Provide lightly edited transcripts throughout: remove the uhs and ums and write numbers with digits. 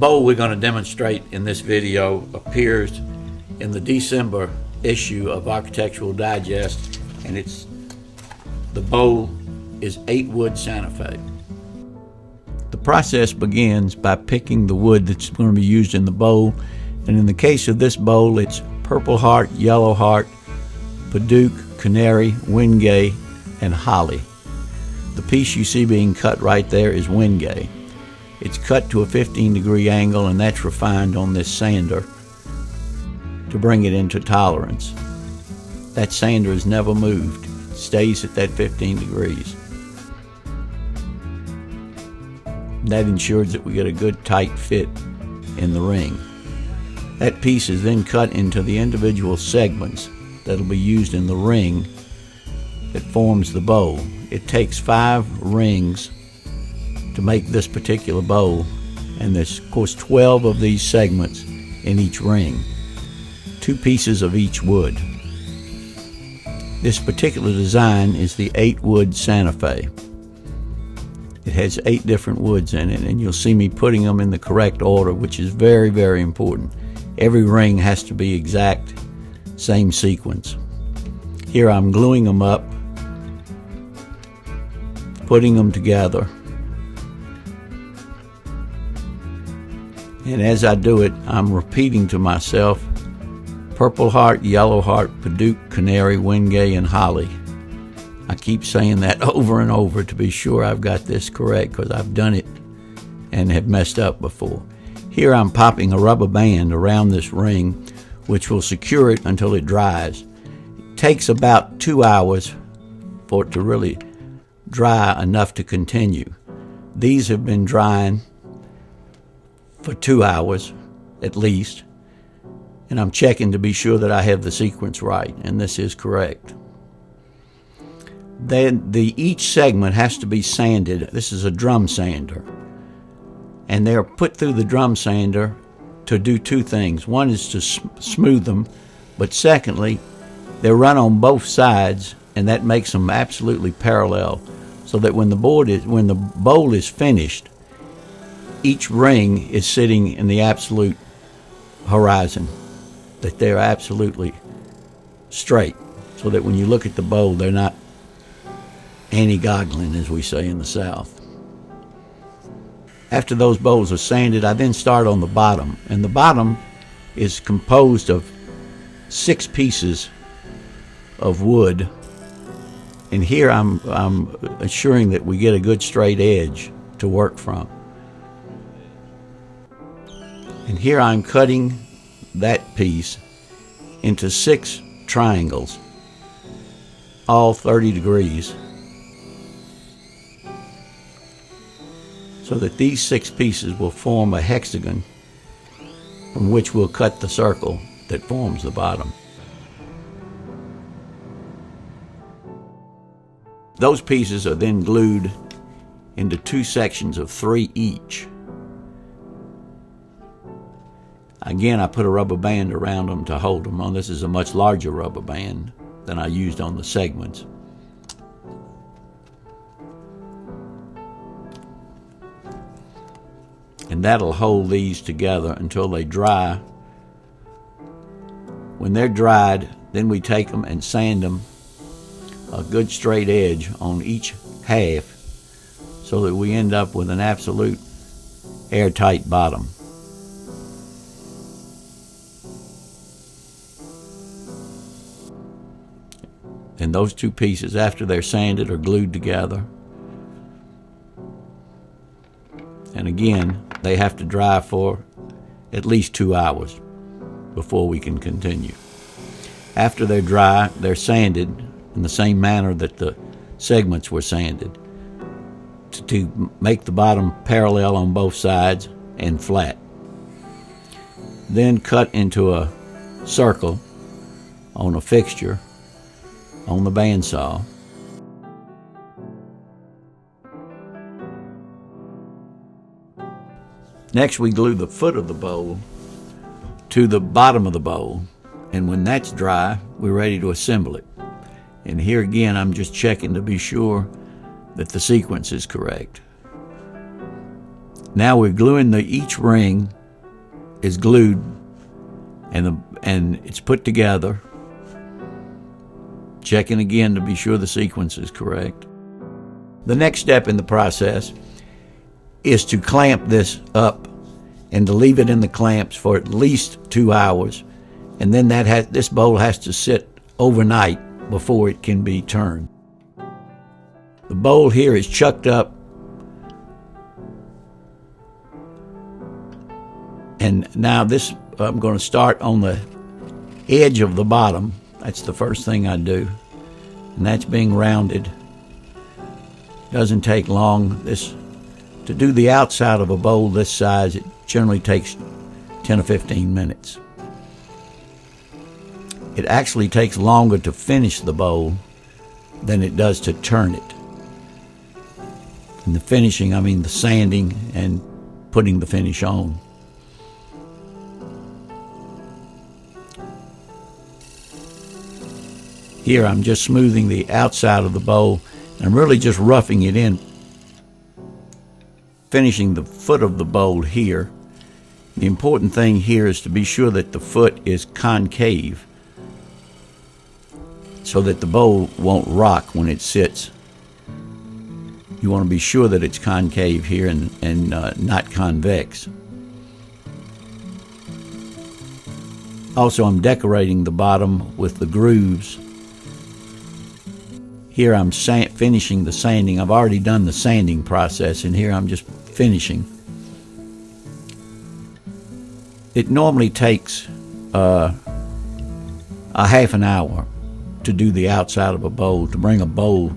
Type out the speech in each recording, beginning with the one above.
bowl we're going to demonstrate in this video appears in the December issue of Architectural Digest, and the bowl is 8-wood Sante Fe. The process begins by picking the wood that's going to be used in the bowl, and in the case of this bowl, it's purple heart, yellow heart, padauk, canary, wingay, and holly. The piece you see being cut right there is wingay. It's cut to a 15-degree angle, and that's refined on this sander to bring it into tolerance. That sander is never moved. It stays at that 15 degrees. That ensures that we get a good tight fit in the ring. That piece is then cut into the individual segments that'll be used in the ring that forms the bowl. It takes 5 rings to make this particular bowl, and there's of course 12 of these segments in each ring, 2 pieces of each wood. This particular design is the 8-wood Sante Fe. It has 8 different woods in it, and you'll see me putting them in the correct order, which is very, very important. Every ring has to be exact, same sequence. Here I'm gluing them up, putting them together, and as I do it, I'm repeating to myself purple heart, yellow heart, padauk, canary, wingay, and holly. I keep saying that over and over to be sure I've got this correct, because I've done it and have messed up before. Here I'm popping a rubber band around this ring, which will secure it until it dries. It takes about 2 hours for it to really dry enough to continue. These have been drying for 2 hours at least, and I'm checking to be sure that I have the sequence right, and this is correct. Then each segment has to be sanded. This is a drum sander, and they're put through the drum sander to do 2 things. One is to smooth them, but secondly, they're run on both sides, and that makes them absolutely parallel, so that when the bowl is finished, each ring is sitting in the absolute horizon, that they're absolutely straight, so that when you look at the bowl, they're not anti-goggling, as we say in the South. After those bowls are sanded, I then start on the bottom, and the bottom is composed of 6 pieces of wood, and here I'm assuring that we get a good straight edge to work from. And here I'm cutting that piece into 6 triangles, all 30 degrees, so that these 6 pieces will form a hexagon from which we'll cut the circle that forms the bottom. Those pieces are then glued into 2 sections of 3 each. Again, I put a rubber band around them to hold them on. This is a much larger rubber band than I used on the segments. And that'll hold these together until they dry. When they're dried, then we take them and sand them a good straight edge on each half, so that we end up with an absolute airtight bottom. And those 2 pieces, after they're sanded, are glued together. And again, they have to dry for at least 2 hours before we can continue. After they're dry, they're sanded in the same manner that the segments were sanded, to make the bottom parallel on both sides and flat. Then cut into a circle on a fixture on the bandsaw. Next, we glue the foot of the bowl to the bottom of the bowl, and when that's dry, we're ready to assemble it. And here again, I'm just checking to be sure that the sequence is correct. Now we're gluing each ring is glued and it's put together. Checking again to be sure the sequence is correct. The next step in the process is to clamp this up and to leave it in the clamps for at least 2 hours. And then this bowl has to sit overnight before it can be turned. The bowl here is chucked up, and now this, I'm going to start on the edge of the bottom. That's the first thing I do, and that's being rounded. Doesn't take long. To do the outside of a bowl this size, it generally takes 10 or 15 minutes. It actually takes longer to finish the bowl than it does to turn it. And the finishing, I mean the sanding and putting the finish on. Here I'm just smoothing the outside of the bowl. I'm really just roughing it in. Finishing the foot of the bowl here. The important thing here is to be sure that the foot is concave so that the bowl won't rock when it sits. You want to be sure that it's concave here and not convex. Also, I'm decorating the bottom with the grooves. Here I'm finishing the sanding. I've already done the sanding process, and here I'm just finishing. It normally takes a half an hour to do the outside of a bowl, to bring a bowl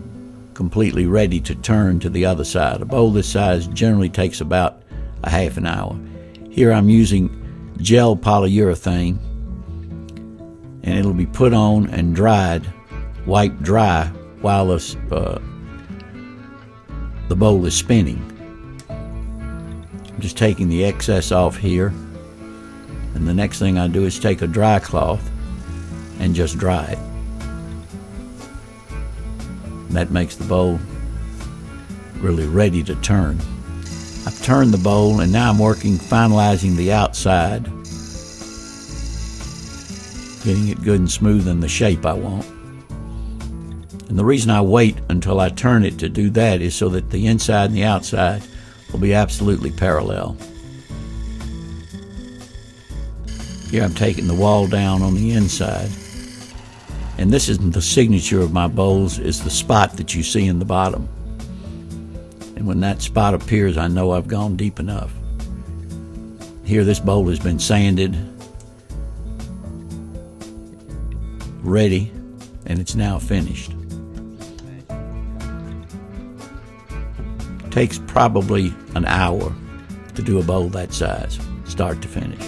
completely ready to turn to the other side. A bowl this size generally takes about a half an hour. Here I'm using gel polyurethane, and it'll be put on and dried, wiped dry while the bowl is spinning. I'm just taking the excess off here, and the next thing I do is take a dry cloth and just dry it. That makes the bowl really ready to turn. I've turned the bowl, and now I'm finalizing the outside, getting it good and smooth in the shape I want. And the reason I wait until I turn it to do that is so that the inside and the outside will be absolutely parallel. Here I'm taking the wall down on the inside. And this is the signature of my bowls, is the spot that you see in the bottom. And when that spot appears, I know I've gone deep enough. Here this bowl has been sanded, ready, and it's now finished. It takes probably an hour to do a bowl that size, start to finish.